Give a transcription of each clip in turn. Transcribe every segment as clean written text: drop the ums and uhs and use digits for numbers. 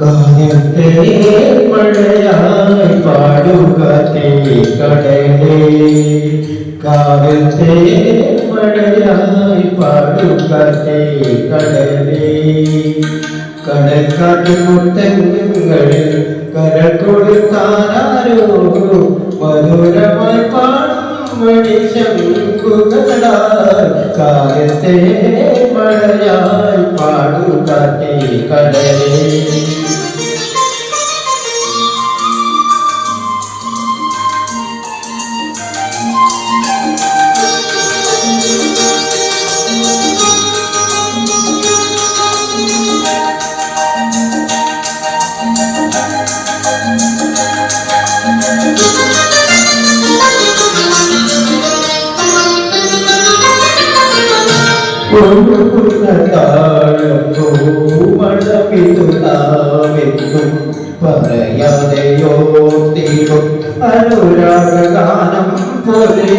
കാലത്തെ മഴയായി പാടുക കടലേ കാലത്തെ മഴയായി പാടുക കടലേ കടൽക്കാറ്റ് മുത്തങ്ങളിൽ കരൾ കൊടുത്താരോ മധുരമായി പാടും മണിശങ്കുകളാൽ കാലത്തെ മഴയായി പാടുക കടലേ പറയാതെയോ തീരും അനുരാഗാനം പോലെ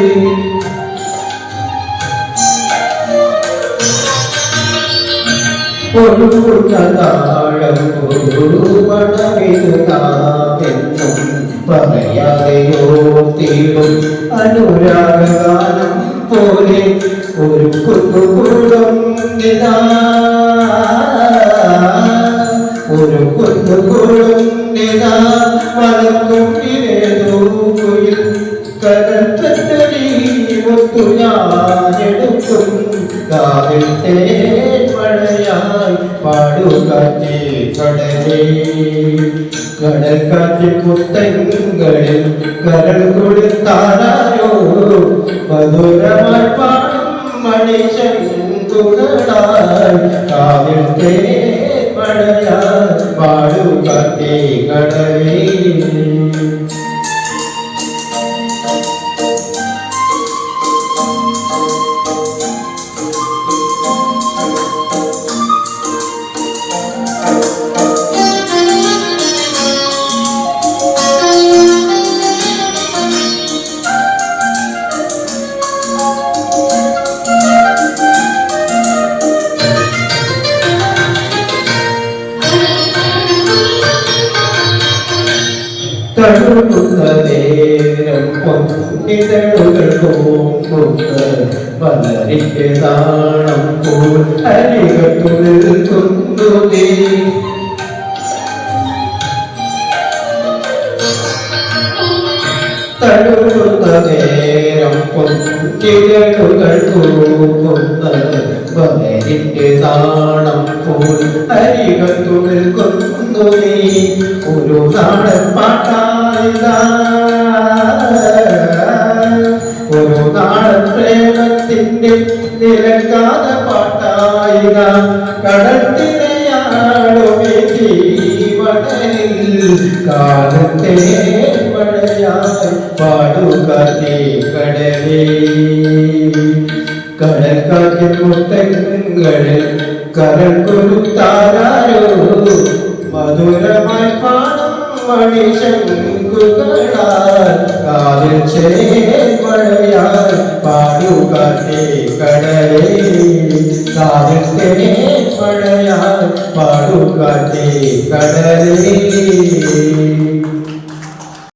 പറയാതെയോ തീരും അനുരാഗാനം പോലെ ഒരു കുടുംബം ഒരു കുടുംബം വളർത്തും കടൽക്കട്ടൊത്തു ഞാനെടുക്കും കാലത്തെ മഴയായി പാടുകാറ്റേ കടലേ കടൽക്കാറ്റ് പുത്തങ്ങളിൽ കരൾ കൊടുത്താരോ മധുരമായി പാടും മണിശങ്കുകളായി കാലത്തെ മഴയായി പാടുകാറ്റേ കടലേ നേരം പൊന്നിതളുകൾ പോകുന്നത് വളരിക്ക് നാണം പോൽ അരികത്തുള്ളിൽ കൊണ്ടുതേ തഴുകുന്ന നേരം പൊന്നിതളുകൾ പോകുന്നത് വളരിക്ക് നാണം പോൽ അരികത്തുള്ളിൽ കൊണ്ടുതേ ഒരു നാടൻ പാട്ടായിതാ ഒരു നാടൻ പ്രേമത്തിന്റെ നിലക്കാത പാട്ടായിക കടത്തിനെയാളുമേ ജീവനിൽ കാലത്തെ മഴയായി പാടുക കടലേ കടൽക്കാറ്റ് മുത്തങ്ങളിൽ കരൾ കൊടുത്താരോ മധുരമായി പാടും മണിശങ്കുകളാൽ കാതിൽ ചേർമഴയാൽ പാടുക കടലേ കാതിൽ ചേർമഴയാൽ പാടുക കടലേ